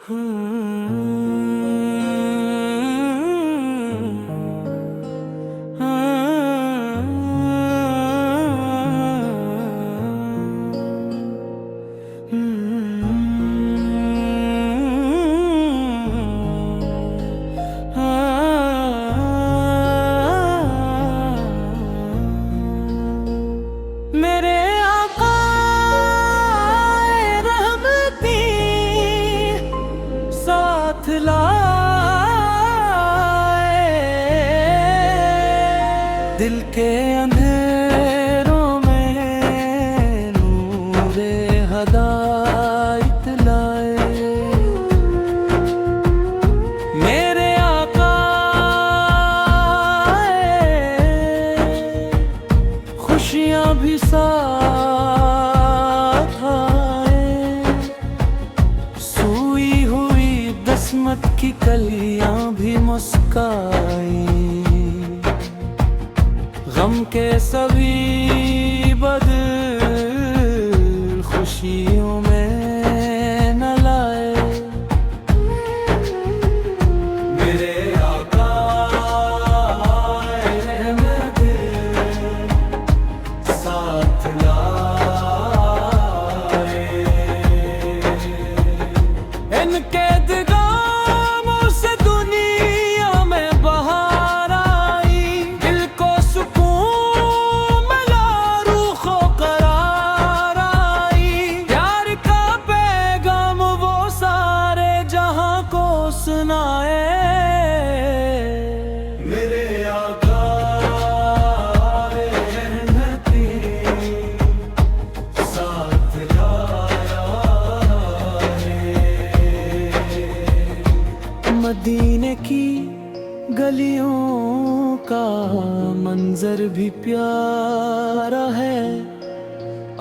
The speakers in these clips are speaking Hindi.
मेरे आका रहमती साथ लाए, दिल के अंधेरों में नूरे हदायत लाए। मेरे आका खुशियाँ भी साथ आए, सूई हुई किस्मत की कलियां भी मुस्काई। गम के सभी बदल खुशियों में न लाए। मेरे आका रहमते साथ लाए, इनके दिगामों से दुनिया में बहार आई। दिल को सुकून मिला, रूह को करार आई। प्यार का पैगाम वो सारे जहां को सुनाए। मेरे आका रहमती साथ लाया है। मदीने की गलियों का मंजर भी प्यारा है। ओ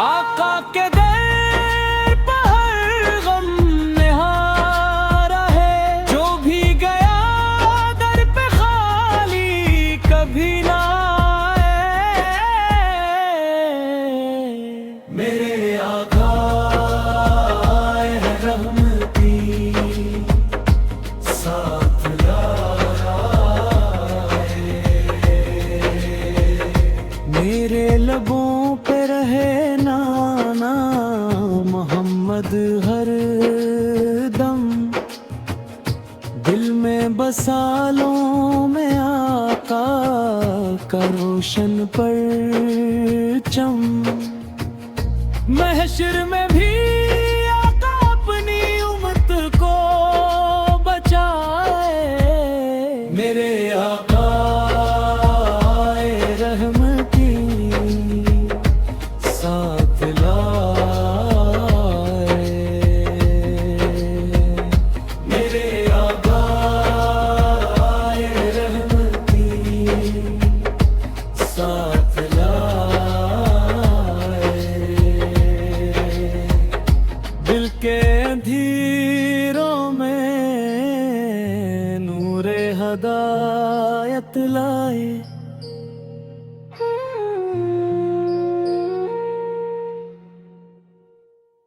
आका के दर पर हर गम निहारा है। जो भी गया दर पे खाली कभी ना आए। मेरे आका रहमती साथ लाया है। मेरे लबों पे रहे नाना मोहम्मद हर दम। दिल में बसा लो में आका का रोशन परचम। महशर में भी आका अपनी उम्मत को बचाए। मेरे आका रहमती साथ लाए। मेरे आका रहमती साथ लाए। दिल के अंधेरों में नूरे हदायत लाए।